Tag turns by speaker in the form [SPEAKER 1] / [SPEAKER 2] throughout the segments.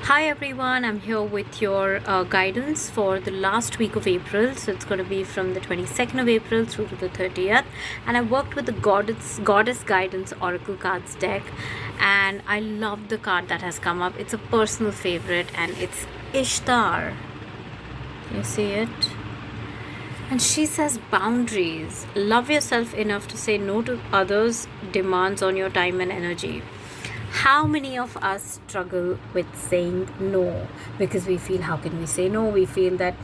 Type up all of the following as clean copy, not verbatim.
[SPEAKER 1] Hi everyone, I'm here with your guidance for the last week of April. So it's going to be from the 22nd of April through to the 30th. And I worked with the Goddess Guidance Oracle cards deck, and I love the card that has come up. It's a personal favorite, and it's Ishtar. Can you see it? And she says boundaries. Love yourself enough to say no to others' demands on your time and energy. How many of us struggle with saying no because we feel, how can we say no? We feel that,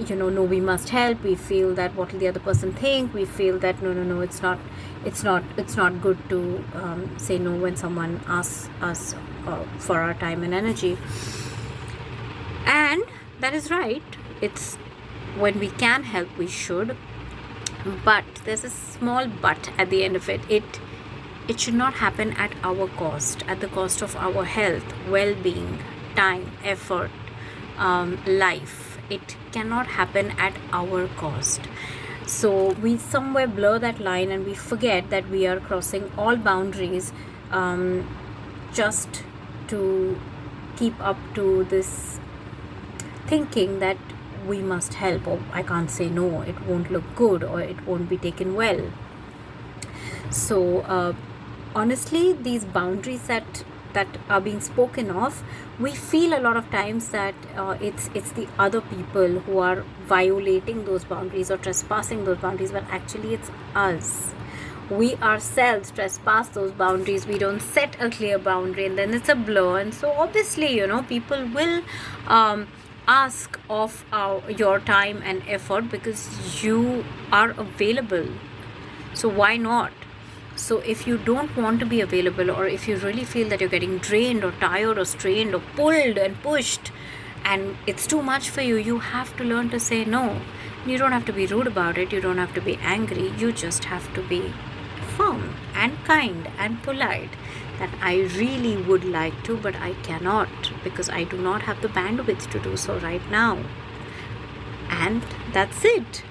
[SPEAKER 1] no, we must help. We feel that what will the other person think? We feel that no, it's not good to say no when someone asks us for our time and energy. And that is right. It's when we can help, we should. But there's a small but at the end of it. It should not happen at our cost, at the cost of our health, well-being, time, effort, life. It cannot happen at our cost. So we somewhere blur that line and we forget that we are crossing all boundaries just to keep up to this thinking that we must help, or I can't say no, it won't look good, or it won't be taken well. So honestly, these boundaries that are being spoken of, we feel a lot of times that it's the other people who are violating those boundaries or trespassing those boundaries, but actually it's us. We ourselves trespass those boundaries. We don't set a clear boundary, and then it's a blur. And so obviously, people will ask of your time and effort because you are available. So why not? So if you don't want to be available, or if you really feel that you're getting drained or tired or strained or pulled and pushed and it's too much for you, you have to learn to say no. You don't have to be rude about it. You don't have to be angry. You just have to be firm and kind and polite, that I really would like to, but I cannot because I do not have the bandwidth to do so right now. And that's it.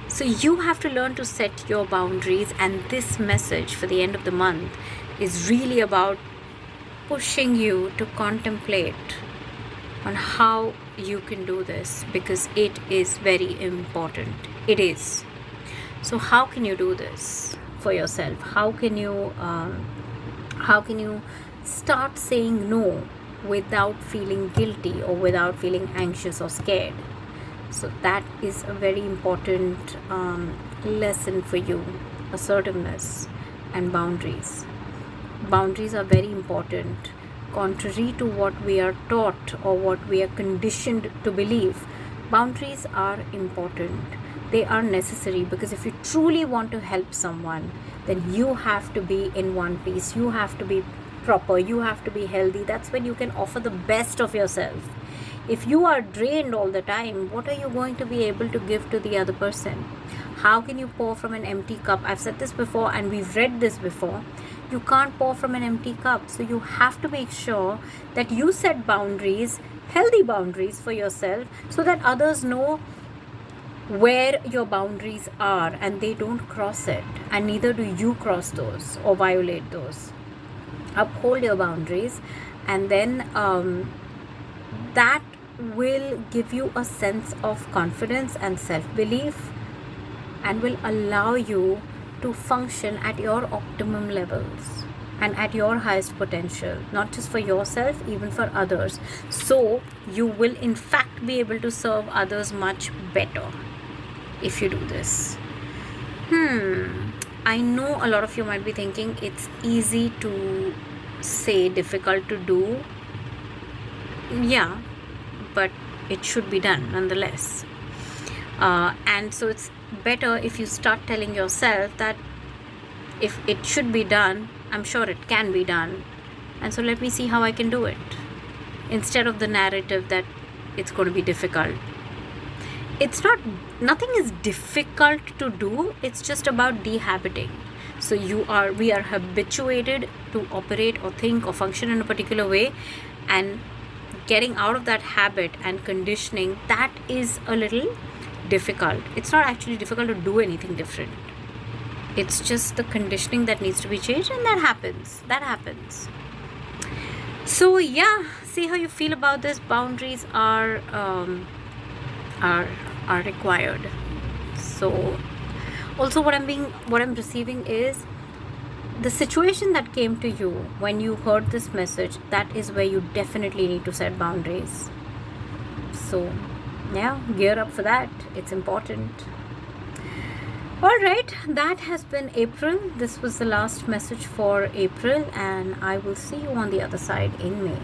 [SPEAKER 1] So you have to learn to set your boundaries, and this message for the end of the month is really about pushing you to contemplate on how you can do this, because it is very important. It is. So how can you do this for yourself? How can you start saying no without feeling guilty or without feeling anxious or scared? So that is a very important lesson for you. Assertiveness and boundaries. Boundaries are very important. Contrary to what we are taught or what we are conditioned to believe, boundaries are important. They are necessary, because if you truly want to help someone, then you have to be in one piece. You have to be proper. You have to be healthy. That's when you can offer the best of yourself. If you are drained all the time, what are you going to be able to give to the other person? How can you pour from an empty cup? I've said this before and we've read this before. You can't pour from an empty cup. So you have to make sure that you set boundaries, healthy boundaries for yourself, so that others know where your boundaries are and they don't cross it, and neither do you cross those or violate those. Uphold your boundaries, and then that will give you a sense of confidence and self-belief, and will allow you to function at your optimum levels and at your highest potential, not just for yourself, even for others. So you will in fact be able to serve others much better if you do this. I know a lot of you might be thinking it's easy to say, difficult to do. Yeah, but it should be done nonetheless. And so it's better if you start telling yourself that if it should be done, I'm sure it can be done, and so let me see how I can do it, instead of the narrative that it's going to be difficult. It's not, nothing is difficult to do. It's just about dehabiting. So we are habituated to operate or think or function in a particular way, and getting out of that habit and conditioning, that is a little difficult. It's not actually difficult to do anything different. It's just the conditioning that needs to be changed, and that happens. So yeah, see how you feel about this. Boundaries are are required. So also what I'm receiving is the situation that came to you when you heard this message. That is where you definitely need to set boundaries. So yeah, gear up for that. It's important. All right, that has been April. This was the last message for April, and I will see you on the other side in May.